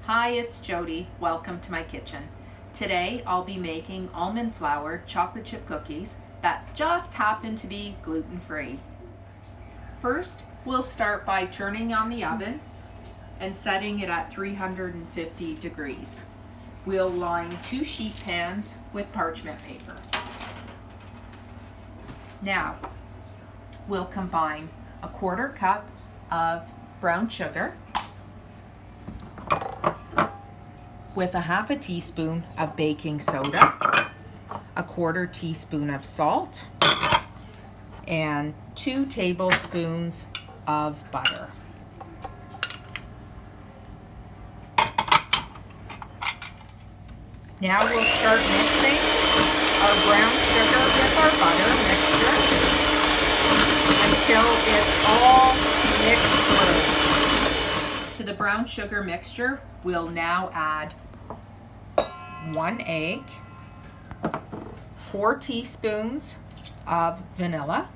Hi, it's Jodi. Welcome to my kitchen. Today I'll be making almond flour chocolate chip cookies that just happen to be gluten-free. First, we'll start by turning on the oven and setting it at 350 degrees. We'll line 2 sheet pans with parchment paper. Now, we'll combine a 1/4 cup of brown sugar with a 1/2 teaspoon of baking soda, a 1/4 teaspoon of salt, and 2 tablespoons of butter. Now we'll start mixing our brown sugar with our butter mixture until it's all mixed through. To the brown sugar mixture, we'll now add 1 egg, 4 teaspoons of vanilla,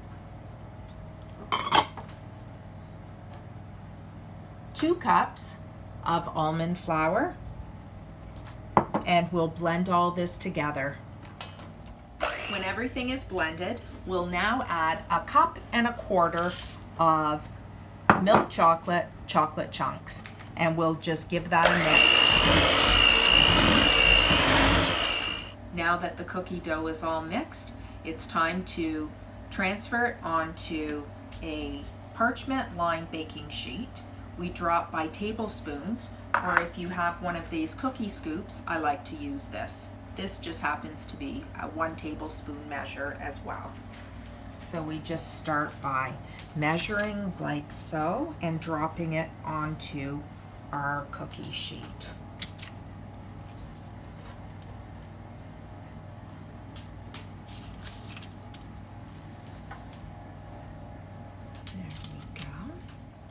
2 cups of almond flour, and we'll blend all this together. When everything is blended, we'll now add a 1.25 cups of milk chocolate chunks, and we'll just give that a mix. Now that the cookie dough is all mixed, it's time to transfer it onto a parchment lined baking sheet. We drop by tablespoons, or if you have one of these cookie scoops, I like to use this. This just happens to be a 1 tablespoon measure as well. So we just start by measuring like so and dropping it onto our cookie sheet.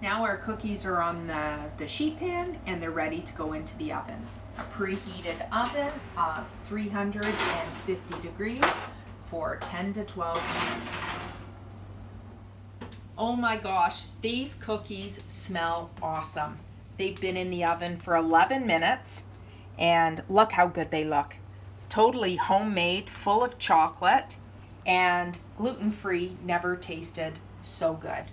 Now our cookies are on the sheet pan and they're ready to go into the oven. A preheated oven of 350 degrees for 10 to 12 minutes. Oh my gosh, these cookies smell awesome. They've been in the oven for 11 minutes and look how good they look. Totally homemade, full of chocolate, and gluten-free. Never tasted so good.